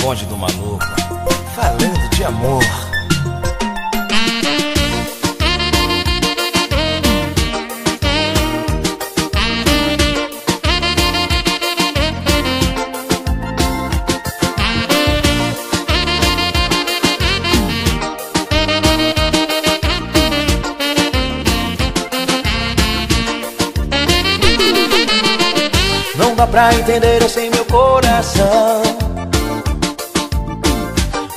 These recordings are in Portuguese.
bonde do maluco, falando de amor. Não dá pra entender assim meu coração.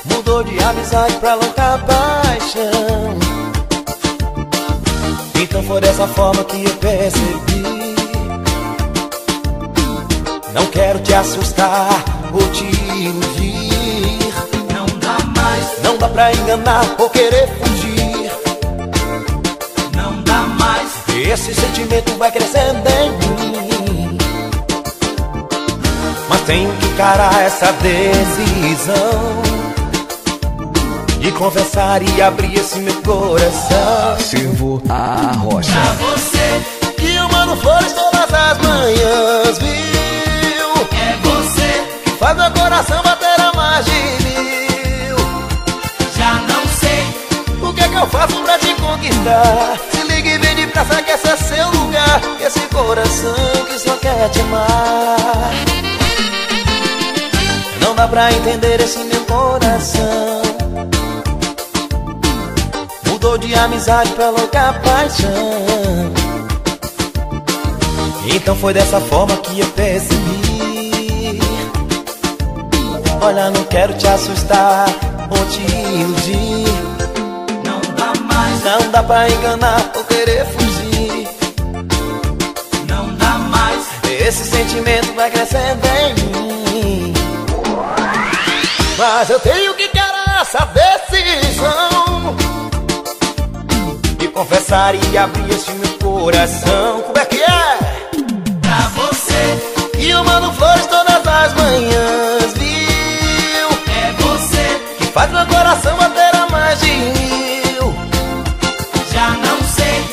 Mudou de amizade pra louca paixão. Então foi dessa forma que eu percebi. Não quero te assustar ou te iludir. Não dá mais, não dá pra enganar ou querer fugir. não dá mais. Esse sentimento vai crescendo em mim, mas tenho que encarar essa decisão de confessar e abrir esse meu coração. Silvio Arrocha. Pra você, Que eu mando flores todas as manhãs, viu? é você, Que faz meu coração bater a mais de 1000. já não sei. O que é que eu faço pra te conquistar? Se liga e vem depressa que esse é seu lugar. Esse coração que só quer te amar. Não dá pra entender esse meu coração. Mudou de amizade pra louca paixão. Então foi dessa forma que eu percebi. Olha, não quero te assustar ou te iludir. Não dá mais, Não dá pra enganar ou querer fugir. não dá mais. Esse sentimento vai crescendo em mim, mas eu tenho que encarar essa decisão de confessar e abrir esse meu coração. Como é que é? Pra você, E eu mando flores todas as manhãs, viu? é você, Que faz meu coração bater a mais de 1000. já não sei.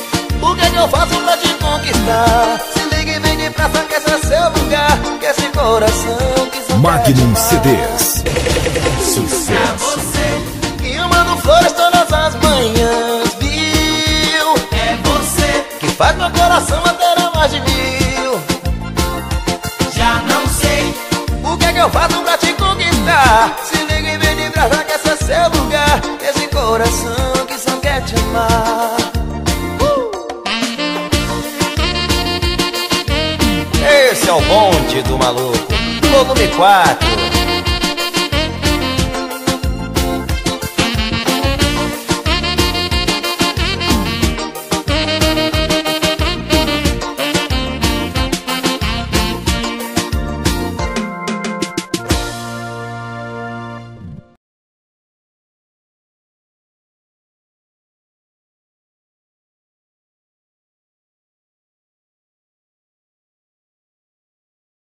O que é que eu faço pra te conquistar? Se liga e vem depressa que esse é seu lugar. Que esse coração que só Magnum quer te amar. CDs. Pra Sucesso. você, E eu mando flores todas as manhãs, viu? é você, Que faz meu coração bater a mais de 1000. já não sei. O que é que eu faço pra te conquistar? Se liga e vem depressa que esse é seu lugar. Esse coração que só quer te amar. Esse é o bonde do maluco, volume 4.